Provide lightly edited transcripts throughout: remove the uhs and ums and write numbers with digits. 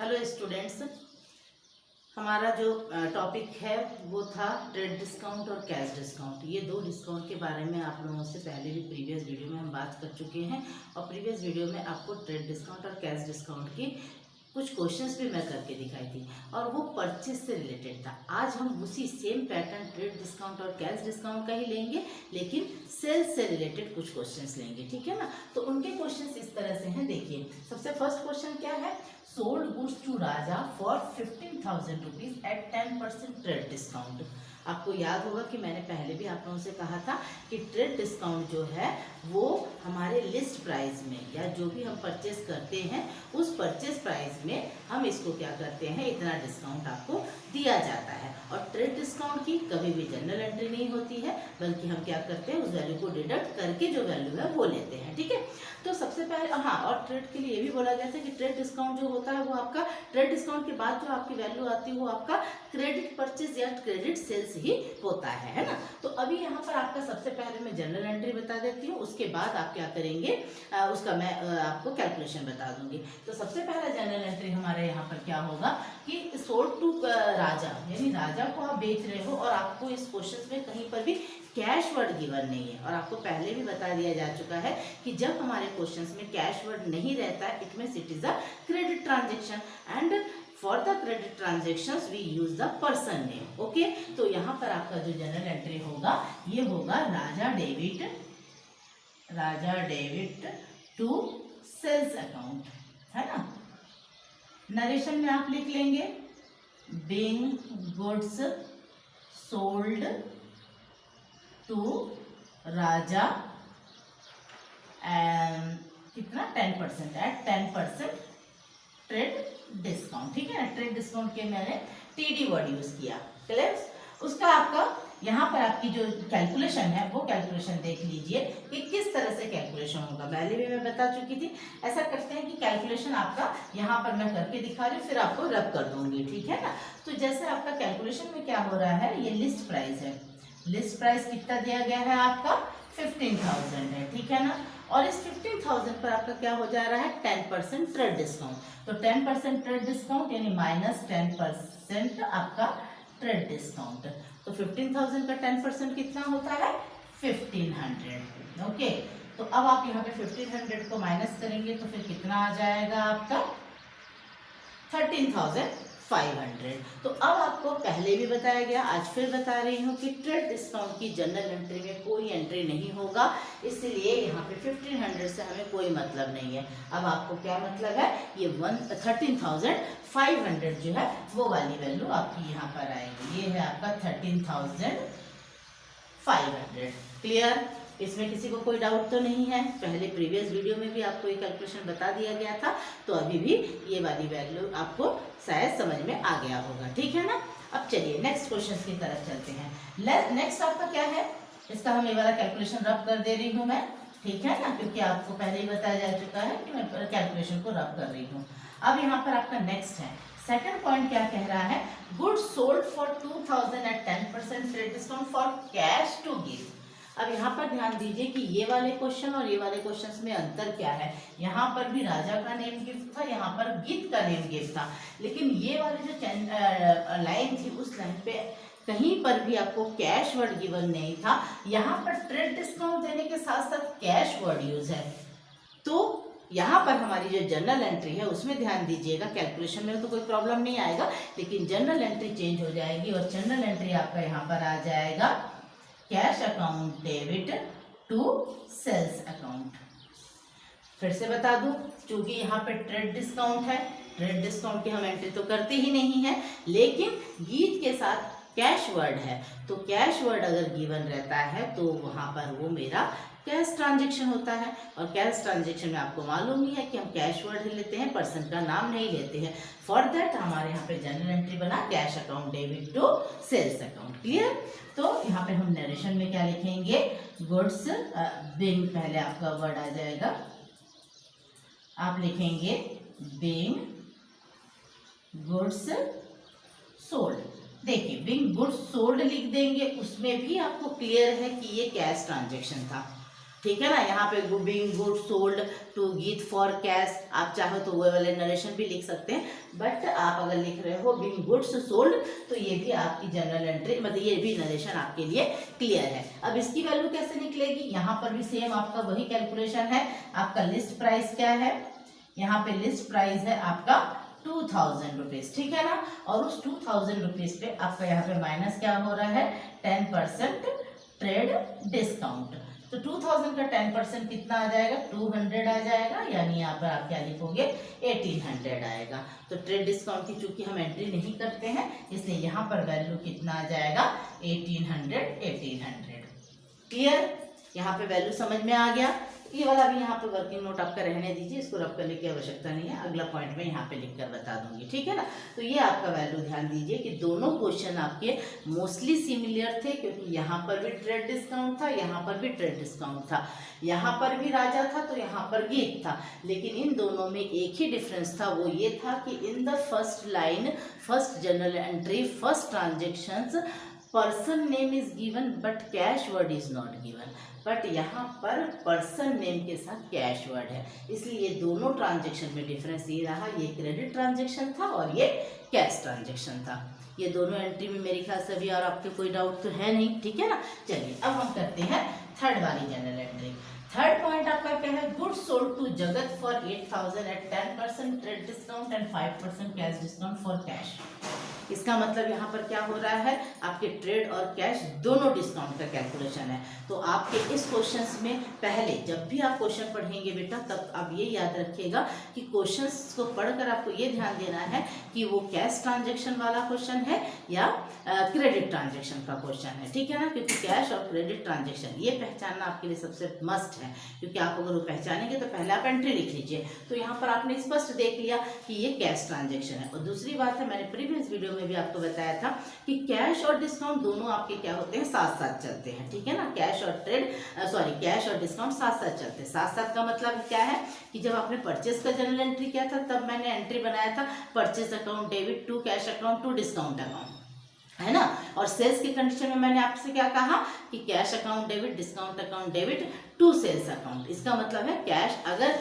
Hello students, हमारा जो topic है वो था ट्रेड डिस्काउंट और कैश डिस्काउंट। ये दो डिस्काउंट के बारे में आप लोगों से पहले भी प्रीवियस वीडियो में हम बात कर चुके हैं और प्रीवियस वीडियो में आपको ट्रेड डिस्काउंट और कैश डिस्काउंट की कुछ क्वेश्चंस भी मैं करके दिखाई थी और वो परचेज से रिलेटेड था। आज हम उसी सेम पैटर्न ट्रेड डिस्काउंट और कैश डिस्काउंट का ही लेंगे, लेकिन सेल्स से रिलेटेड कुछ क्वेश्चंस लेंगे, ठीक है ना। तो उनके क्वेश्चंस इस तरह से हैं। देखिए, सबसे फर्स्ट क्वेश्चन क्या है, sold goods to Raja for 15,000 rupees at 10% trade discount. आपको याद होगा कि मैंने पहले भी आप लोगों से कहा था कि ट्रेड डिस्काउंट जो है वो हमारे लिस्ट प्राइस में या जो भी हम परचेस करते हैं उस परचेस प्राइस में हम इसको क्या करते हैं, इतना डिस्काउंट आपको दिया जाता है। और ट्रेड डिस्काउंट की कभी भी जनरल एंट्री नहीं होती है, बल्कि हम क्या करते हैं, उस वैल्यू को डिडक्ट करके जो वैल्यू है वो लेते हैं, ठीक है। तो सबसे पहले हाँ, और ट्रेड के लिए ये भी बोला गया था कि ट्रेड डिस्काउंट जो होता है वो आपका ट्रेड डिस्काउंट के बाद जो आपकी वैल्यू आती है वो आपका क्रेडिट परचेज या क्रेडिट सेल्स ही होता है ना। तो अभी यहाँ पर आपका सबसे पहले मैं जनरल एंट्री बता देती हूँ, उसके बाद आप क्या करेंगे उसका मैं आपको कैलकुलेशन बता दूंगी। तो सबसे पहला जनरल एंट्री हमारे यहाँ पर क्या होगा कि सोल्ड टू राजा, यानी राजा को आप बेच रहे हो और आपको इस क्वेश्चन में कहीं पर भी कैश वर्ड गिवन नहीं है। और आपको पहले भी बता दिया जा चुका है कि जब हमारे क्वेश्चंस में कैश वर्ड नहीं रहता है, it means it is a credit transaction and for the credit transactions we use the person name. Okay, तो यहाँ पर आपका जो जनरल एंट्री होगा ये होगा Raja debit to sales account, है ना। नरेशन में आप लिख लेंगे being goods sold to Raja and कितना 10% एट 10% ट्रेड डिस्काउंट, ठीक है ना। ट्रेड डिस्काउंट के मैंने टीडी वर्ड यूज किया, क्लियर। उसका आपका यहाँ पर आपकी जो कैलकुलेशन है वो कैलकुलेशन देख लीजिए कि किस तरह से कैलकुलेशन होगा। पहले भी मैं बता चुकी थी। ऐसा करते हैं कि कैलकुलेशन आपका यहाँ पर मैं करके दिखा रही हूँ, फिर आपको रब कर दूंगी, ठीक है ना। तो जैसे आपका कैलकुलेशन में क्या हो रहा है, ये लिस्ट प्राइस है। लिस्ट प्राइस कितना दिया गया है आपका 15,000 है, ठीक है ना। और इस 15,000 पर आपका क्या हो जा रहा है 10% ट्रेड डिस्काउंट। तो 10% ट्रेड डिस्काउंट यानी माइनस 10% आपका ट्रेड डिस्काउंट। तो 15,000 का 10% कितना होता है 1500। ओके, तो अब आप यहाँ पे 1500 को माइनस करेंगे तो फिर कितना आ जाएगा आपका 13,500। तो अब आपको पहले भी बताया गया, आज फिर बता रही हूँ कि ट्रेड डिस्काउंट की जनरल एंट्री में कोई एंट्री नहीं होगा, इसलिए यहाँ पे 1500 से हमें कोई मतलब नहीं है। अब आपको क्या मतलब है, ये 13,500 जो है वो वाली वैल्यू आपकी यहाँ पर आएगी। ये है आपका 13,500, क्लियर। इसमें किसी को कोई डाउट तो नहीं है। पहले प्रीवियस वीडियो में भी आपको ये कैलकुलेशन बता दिया गया था, तो अभी भी ये वाली वैल्यू आपको शायद समझ में आ गया होगा, ठीक है ना। अब चलिए नेक्स्ट क्वेश्चन की तरफ चलते हैं। नेक्स्ट आपका क्या है, इसका हम ये वाला कैलकुलेशन रब कर दे रही हूँ मैं, ठीक है ना, क्योंकि आपको पहले ही बताया जा चुका है कि मैं कैलकुलेशन को रब कर रही हूँ। अब यहाँ पर आपका नेक्स्ट है, सेकंड पॉइंट क्या कह रहा है, goods sold for 2,000 at 10% trade discount for cash to gift. अब यहाँ पर ध्यान दीजिए कि ये वाले क्वेश्चन और ये वाले क्वेश्चंस में अंतर क्या है। यहाँ पर भी राजा का नेम गिफ्ट था, यहाँ पर गीत का नेम गिफ्ट था, लेकिन ये वाली जो लाइन थी उस लाइन पे कहीं पर भी आपको कैश वर्ड गिवन नहीं था। यहाँ पर ट्रेड डिस्काउंट देने के साथ साथ कैश वर्ड यूज है। तो यहाँ पर हमारी जो जनरल एंट्री है उसमें ध्यान दीजिएगा, कैलकुलेशन में तो कोई प्रॉब्लम नहीं आएगा, लेकिन जनरल एंट्री चेंज हो जाएगी और जनरल एंट्री आपका यहाँ पर आ जाएगा cash account debit to sales account. फिर से बता दूं, क्योंकि यहाँ पे ट्रेड डिस्काउंट है, ट्रेड डिस्काउंट की हम एंट्री तो करते ही नहीं है, लेकिन गीत के साथ कैश वर्ड है। तो कैश वर्ड अगर गिवन रहता है तो वहाँ पर वो मेरा कैश ट्रांजैक्शन होता है। और कैश ट्रांजैक्शन में आपको मालूम ही है कि हम कैश वर्ड लेते हैं, पर्सन का नाम नहीं लेते हैं। फॉर दैट हमारे यहाँ पे जनरल एंट्री बना cash account debit to sales account, clear. तो यहाँ पे हम नरेशन में क्या लिखेंगे, गुड्स बीइंग, पहले आपका वर्ड आ जाएगा, आप लिखेंगे बीइंग गुड्स सोल्ड। देखिए बीइंग गुड्स सोल्ड लिख देंगे, उसमें भी आपको क्लियर है कि ये कैश ट्रांजैक्शन था। ठीक है ना। यहाँ पे बीइंग गुड सोल्ड टू गीत फॉर कैश, आप चाहो तो वो वाले नरेशन भी लिख सकते हैं, बट आप अगर लिख रहे हो बीइंग गुड्स सोल्ड तो ये भी आपकी जनरल एंट्री, मतलब ये भी नरेशन आपके लिए क्लियर है। अब इसकी वैल्यू कैसे निकलेगी, यहाँ पर भी सेम आपका वही कैलकुलेशन है। आपका लिस्ट प्राइस क्या है, यहाँ पे लिस्ट प्राइस है आपका 2000 रुपीज, ठीक है ना। और उस 2000 रुपीज पे आपका यहाँ पे माइनस क्या हो रहा है, 10% ट्रेड डिस्काउंट। तो 2000 का 10% कितना आ जाएगा, 200 आ जाएगा, यानी यहाँ पर आप क्या लिखोगे, 1800 आएगा। तो ट्रेड डिस्काउंट की चूंकि हम एंट्री नहीं करते हैं, इसलिए यहाँ पर वैल्यू कितना आ जाएगा, 1800। क्लियर, यहाँ पे वैल्यू समझ में आ गया। ये वाला भी यहाँ पे वर्किंग नोट आपका रहने दीजिए, इसको रब करने की आवश्यकता नहीं है, अगला पॉइंट में यहाँ पे लिखकर बता दूंगी, ठीक है ना। तो ये आपका वैल्यू ध्यान दीजिए कि दोनों क्वेश्चन आपके मोस्टली सिमिलर थे, क्योंकि यहाँ पर भी ट्रेड डिस्काउंट था, यहाँ पर भी ट्रेड डिस्काउंट था, यहाँ पर भी राजा था तो यहाँ पर गीत था, लेकिन इन दोनों में एक ही डिफरेंस था, वो ये था कि in the first line, first general entry, first transactions, person name is given but cash word is not given. But यहाँ पर पर्सन नेम के साथ कैश वर्ड है, इसलिए ये दोनों ट्रांजेक्शन में डिफरेंस ये रहा, ये क्रेडिट ट्रांजेक्शन था और ये कैश ट्रांजेक्शन था। ये दोनों एंट्री में मेरे ख्याल से अभी और आपके कोई डाउट तो है नहीं, ठीक है ना। चलिए अब हम करते हैं थर्ड वाली जनरल एंट्री। थर्ड पॉइंट आपका क्या है, goods sold to Jagat for 8000 at 10% trade discount and 5% cash discount for cash. इसका मतलब यहाँ पर क्या हो रहा है, आपके ट्रेड और कैश दोनों डिस्काउंट का कैलकुलेशन है। तो आपके इस क्वेश्चंस में पहले जब भी आप क्वेश्चन पढ़ेंगे बेटा, तब आप ये याद रखिएगा कि क्वेश्चंस को पढ़कर आपको ये ध्यान देना है कि वो कैश ट्रांजेक्शन वाला क्वेश्चन है या क्रेडिट ट्रांजेक्शन का क्वेश्चन है, ठीक है ना। क्योंकि कैश और क्रेडिट ट्रांजेक्शन ये पहचानना आपके लिए सबसे मस्ट है, क्योंकि आप अगर वो पहचानेंगे तो पहले आप एंट्री लिख लीजिए। तो यहाँ पर आपने स्पष्ट देख लिया कि ये कैश ट्रांजेक्शन है। और दूसरी बात है, मैंने प्रीवियस वीडियो में भी आपको बताया था कि कैश और डिस्काउंट दोनों आपके क्या होते हैं, साथ साथ चलते हैं, ठीक है ना। कैश और डिस्काउंट साथ साथ चलते हैं। साथ साथ का मतलब क्या है कि जब आपने परचेस का जनरल एंट्री किया था, तब मैंने एंट्री बनाया था purchase account debit to cash account to discount account, है ना। और सेल्स की कंडीशन में मैंने आपसे क्या कहा कि cash account debit, discount account debit to sales account. इसका मतलब है कैश, अगर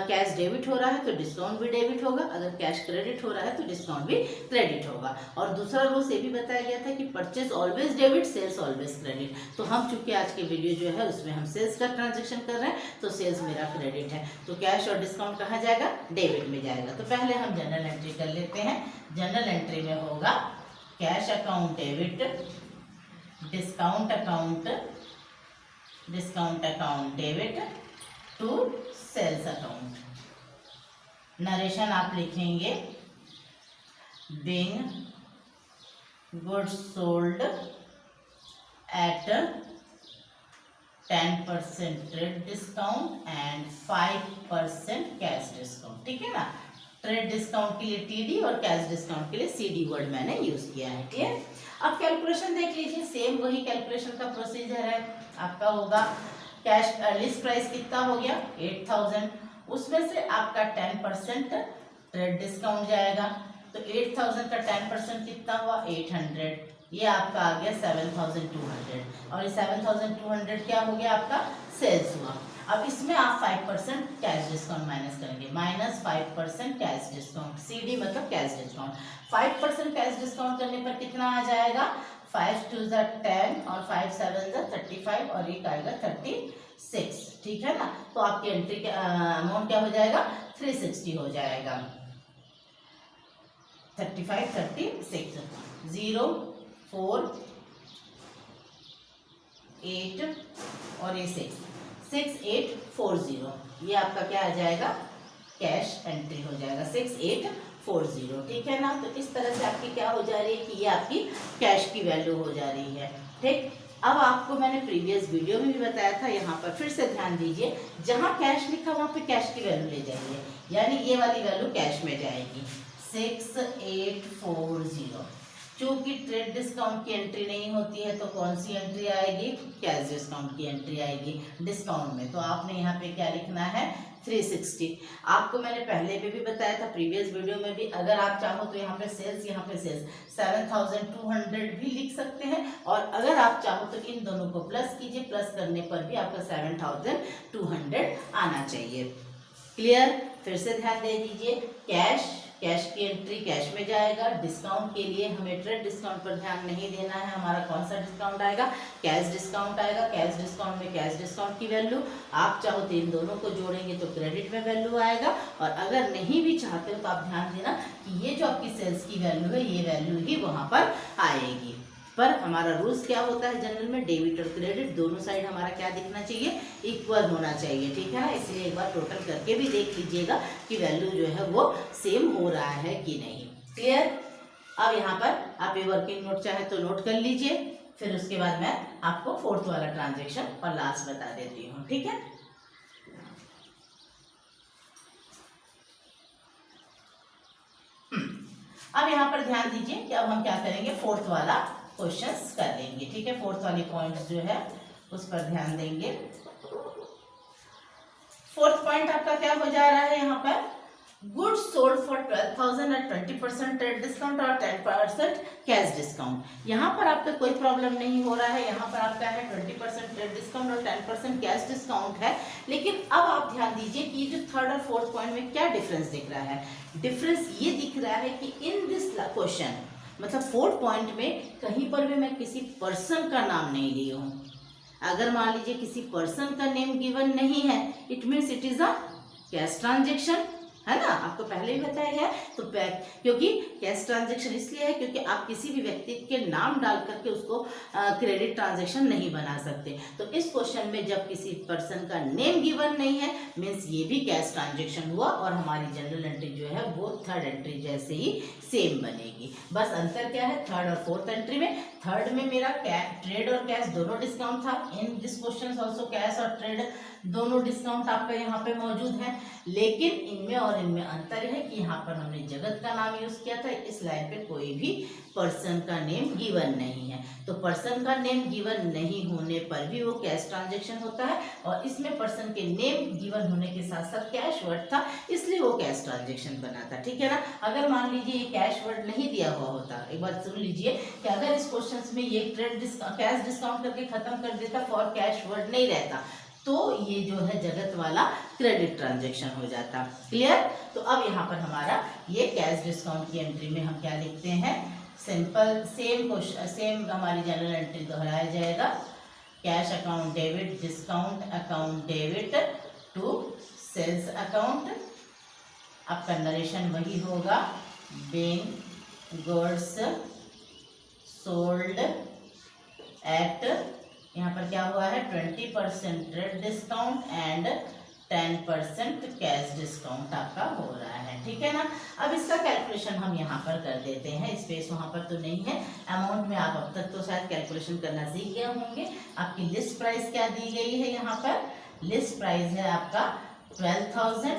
कैश डेबिट हो रहा है तो डिस्काउंट भी डेबिट होगा, अगर कैश क्रेडिट हो रहा है तो डिस्काउंट भी क्रेडिट होगा। और दूसरा रूल ये भी बताया गया था कि purchase always debit, sales always credit. तो हम चूंकि आज के वीडियो जो है उसमें हम सेल्स का ट्रांजेक्शन कर रहे हैं, तो सेल्स मेरा क्रेडिट है, तो कैश और डिस्काउंट कहाँ जाएगा, डेबिट में जाएगा। तो पहले हम जनरल एंट्री कर लेते हैं। जनरल एंट्री में होगा cash account debit, discount account debit to sales account. Narration आप लिखेंगे being goods sold at 10% trade discount and 5% cash discount, ठीक है ना। ट्रेड डिस्काउंट के लिए टीडी और कैश डिस्काउंट के लिए सीडी वर्ड मैंने यूज किया है, ठीक है। अब कैलकुलेशन देख लीजिए, सेम वही कैलकुलेशन का प्रोसीजर है। आपका होगा कैश लिस्ट प्राइस कितना हो गया 8000, उसमें से आपका 10% ट्रेड डिस्काउंट जाएगा, तो 8000 का 10% कितना हुआ 800, ये आपका आ गया 7200, और ये 7200 क्या हो गया आपका सेल्स हुआ। अब इसमें आप 5% कैश डिस्काउंट माइनस करेंगे, -5% कैश डिस्काउंट, सीडी मतलब कैश डिस्काउंट। 5% कैश डिस्काउंट करने पर कितना आ जाएगा, 5 2 10 और 5 7 35 और एक आएगा 36, ठीक है ना। तो आपकी एंट्री का अमाउंट क्या हो जाएगा 360 हो जाएगा। 35 36 0 4 8 और ये 6840, ये आपका क्या आ जाएगा कैश एंट्री हो जाएगा 6840, ठीक है ना। तो इस तरह से आपकी क्या हो जा रही है कि ये आपकी कैश की वैल्यू हो जा रही है, ठीक। अब आपको मैंने प्रीवियस वीडियो में भी बताया था, यहाँ पर फिर से ध्यान दीजिए, जहाँ कैश लिखा वहाँ पे कैश की वैल्यू ले जाइए, यानी ये वाली वैल्यू कैश में जाएगी 6840, चूंकि ट्रेड डिस्काउंट की एंट्री नहीं होती है तो कौन सी एंट्री आएगी, कैश डिस्काउंट की एंट्री आएगी डिस्काउंट में। तो आपने यहाँ पे क्या लिखना है 360। आपको मैंने पहले भी बताया था प्रीवियस वीडियो में भी, अगर आप चाहो तो यहाँ पे सेल्स 7200 भी लिख सकते हैं, और अगर आप चाहो तो इन दोनों को प्लस कीजिए, प्लस करने पर भी आपका 7200 आना चाहिए। क्लियर? फिर से ध्यान दे दीजिए, कैश की एंट्री कैश में जाएगा। डिस्काउंट के लिए हमें ट्रेड डिस्काउंट पर ध्यान नहीं देना है, हमारा कौन सा डिस्काउंट आएगा, कैश डिस्काउंट आएगा। कैश डिस्काउंट में कैश डिस्काउंट की वैल्यू, आप चाहो तो इन दोनों को जोड़ेंगे तो क्रेडिट में वैल्यू आएगा, और अगर नहीं भी चाहते हो तो आप ध्यान देना कि ये जो आपकी सेल्स की वैल्यू है ये वैल्यू ही वहाँ पर आएगी। पर हमारा रूल्स क्या होता है जनरल में, डेबिट और क्रेडिट दोनों साइड हमारा क्या दिखना चाहिए, इक्वल होना चाहिए, ठीक है ना। इसलिए एक बार टोटल करके भी देख लीजिएगा कि वैल्यू जो है वो सेम हो रहा है कि नहीं। क्लियर? अब यहाँ पर आप ये वर्किंग नोट चाहे तो नोट कर लीजिए, फिर उसके बाद मैं आपको फोर्थ वाला ट्रांजेक्शन और लास्ट बता देती हूँ, ठीक है। अब यहाँ पर ध्यान दीजिए कि अब हम क्या करेंगे, फोर्थ वाला क्वेश्चंस कर लेंगे, ठीक है। फोर्थ वाली पॉइंट्स जो है उस पर ध्यान देंगे। फोर्थ पॉइंट आपका क्या हो जा रहा है यहाँ पर, goods sold for 12,000 at 20% trade discount और 10% कैश डिस्काउंट। यहाँ पर आपका कोई प्रॉब्लम नहीं हो रहा है, यहाँ पर आपका है 20% ट्रेड डिस्काउंट और 10% कैश डिस्काउंट है। लेकिन अब आप ध्यान दीजिए कि जो थर्ड और फोर्थ पॉइंट में क्या डिफरेंस दिख रहा है। डिफरेंस ये दिख रहा है कि इन दिस क्वेश्चन, मतलब फोर्थ पॉइंट में कहीं पर भी मैं किसी पर्सन का नाम नहीं ली हूँ। अगर मान लीजिए किसी पर्सन का नेम गिवन नहीं है, it means it is a cash transaction, है ना, आपको पहले भी बताया गया। तो क्योंकि कैश ट्रांजेक्शन इसलिए है क्योंकि आप किसी भी व्यक्ति के नाम डाल करके उसको क्रेडिट ट्रांजेक्शन नहीं बना सकते। तो इस क्वेश्चन में जब किसी पर्सन का नेम गिवन नहीं है, मीन्स ये भी कैश ट्रांजेक्शन हुआ, और हमारी जनरल एंट्री जो है वो थर्ड एंट्री जैसे ही सेम बनेगी। बस अंतर क्या है थर्ड और फोर्थ एंट्री में, थर्ड में मेरा ट्रेड और कैश दोनों डिस्काउंट था। In this question also cash और ट्रेड दोनों डिस्काउंट आपका यहाँ पे मौजूद है, लेकिन इनमें और इनमें अंतर है कि यहाँ पर हमने जगत का नाम यूज किया था, इस लाइन पे कोई भी पर्सन का नेम गिवन नहीं है। तो पर्सन का नेम गिवन नहीं होने पर भी वो कैश ट्रांजेक्शन होता है, और इसमें पर्सन के नेम गिवन होने के साथ साथ कैश वर्ड था, इसलिए वो कैश ट्रांजेक्शन बना था, ठीक है ना। अगर मान लीजिए ये कैश वर्ड नहीं दिया हुआ होता, एक बात सुन लीजिए कि अगर इस क्वेश्चन में ये ट्रेड कैश डिस्काउंट करके खत्म कर देता, फॉर कैश वर्ड नहीं रहता, तो ये जो है जगत वाला क्रेडिट ट्रांजेक्शन हो जाता। क्लियर? तो अब यहाँ पर हमारा ये कैश डिस्काउंट की एंट्री में हम क्या लिखते हैं, सिंपल सेम हमारी जनरल एंट्री दोहराया जाएगा। Cash account debit, discount account debit to sales account. आपका नरेशन वही होगा, बीइंग गुड्स सोल्ड एट, यहाँ पर क्या हुआ है 20% trade discount and 10% cash discount आपका हो रहा है, ठीक है ना। अब इसका कैलकुलेशन हम यहाँ पर कर देते हैं, स्पेस वहाँ पर तो नहीं है। अमाउंट में आप अब तक तो शायद कैलकुलेशन करना सीख गए होंगे। आपकी लिस्ट प्राइस क्या दी गई है, यहाँ पर लिस्ट प्राइस है आपका 12,000,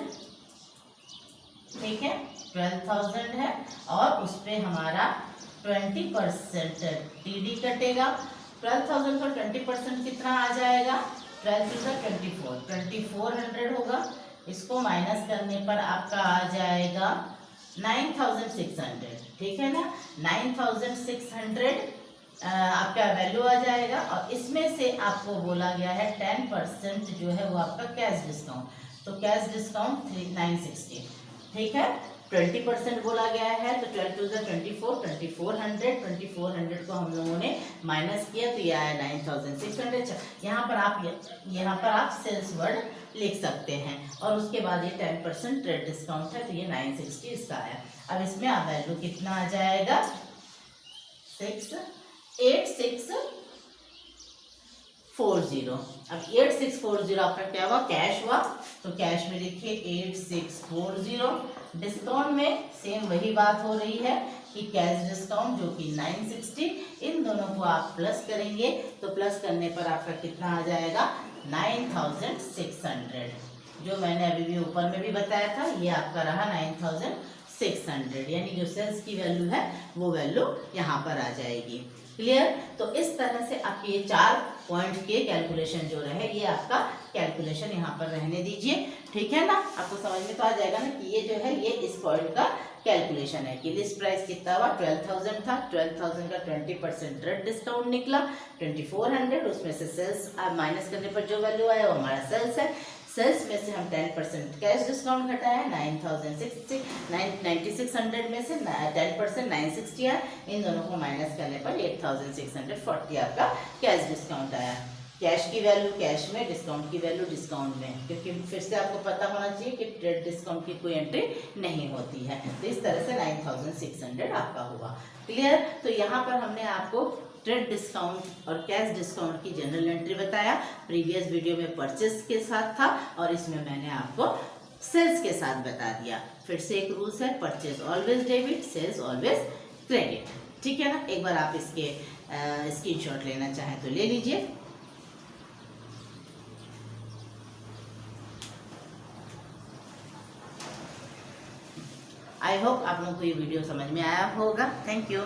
ठीक है, 12,000 है, और उस पर हमारा 20% टीडी कटेगा। 12,000 का 20% कितना आ जाएगा, 12 टू 24, 2400 होगा। इसको माइनस करने पर आपका आ जाएगा 9,600, ठीक है ना। 9,600 आपका वैल्यू आ जाएगा, और इसमें से आपको बोला गया है 10% जो है वो आपका कैश डिस्काउंट, तो कैश डिस्काउंट 960, ठीक है। 20% बोला गया है, तो 12 टू 24, 2400 को हम लोगों ने माइनस किया तो ये आया 9,600। यहाँ पर आप सेल्स वर्ड लिख सकते हैं, और उसके बाद ये 10% ट्रेड डिस्काउंट है, तो ये 960 इसका आया। अब इसमें आप वैल्यू कितना आ जाएगा, 8640। अब 8640 आपका क्या हुआ, कैश हुआ, तो कैश में लिखिए 8640। डिस्काउंट में सेम वही बात हो रही है कि कैश डिस्काउंट जो कि 960, इन दोनों को आप प्लस करेंगे तो प्लस करने पर आपका कितना आ जाएगा 9,600। जो मैंने अभी भी ऊपर में भी बताया था, ये आपका रहा 9,600। 600, यानी जो सेल्स की वैल्यू है वो वैल्यू यहाँ पर आ जाएगी। क्लियर? तो इस तरह से आप ये 4 पॉइंट के कैलकुलेशन जो रहे, ये आपका कैलकुलेशन यहाँ पर रहने दीजिए। ठीक है ना? आपको समझ में तो आ जाएगा ना कि ये जो है ये इस पॉइंट का कैलकुलेशन है कि लिस्ट प्राइस कितना हुआ, 12,000 था, 12,000 का 20% रेट डिस्काउंट निकला 2400, उसमें से सेल्स माइनस करने पर जो वैल्यू आया वो हमारा सेल्स है। सेल्स में से हम 10% कैश डिस्काउंट घटाया, 9600 में से 10% 960 आया, इन दोनों को माइनस करने पर 8640 आपका कैश डिस्काउंट आया। कैश की वैल्यू कैश में, डिस्काउंट की वैल्यू डिस्काउंट में, क्योंकि फिर से आपको पता होना चाहिए कि ट्रेड डिस्काउंट की कोई एंट्री नहीं होती है। तो इस तरह से 9600 आपका हुआ। क्लियर? तो यहाँ पर हमने आपको ट्रेड डिस्काउंट और कैश डिस्काउंट की जनरल एंट्री बताया। प्रीवियस वीडियो में परचेस के साथ था और इसमें मैंने आपको सेल्स के साथ बता दिया। फिर से एक रूल्स है, purchase always debit, sales always credit. ठीक है ना? एक बार आप इसके स्क्रीनशॉट लेना चाहें तो ले लीजिए। आई होप आप लोगों को ये वीडियो समझ में आया होगा। Thank you.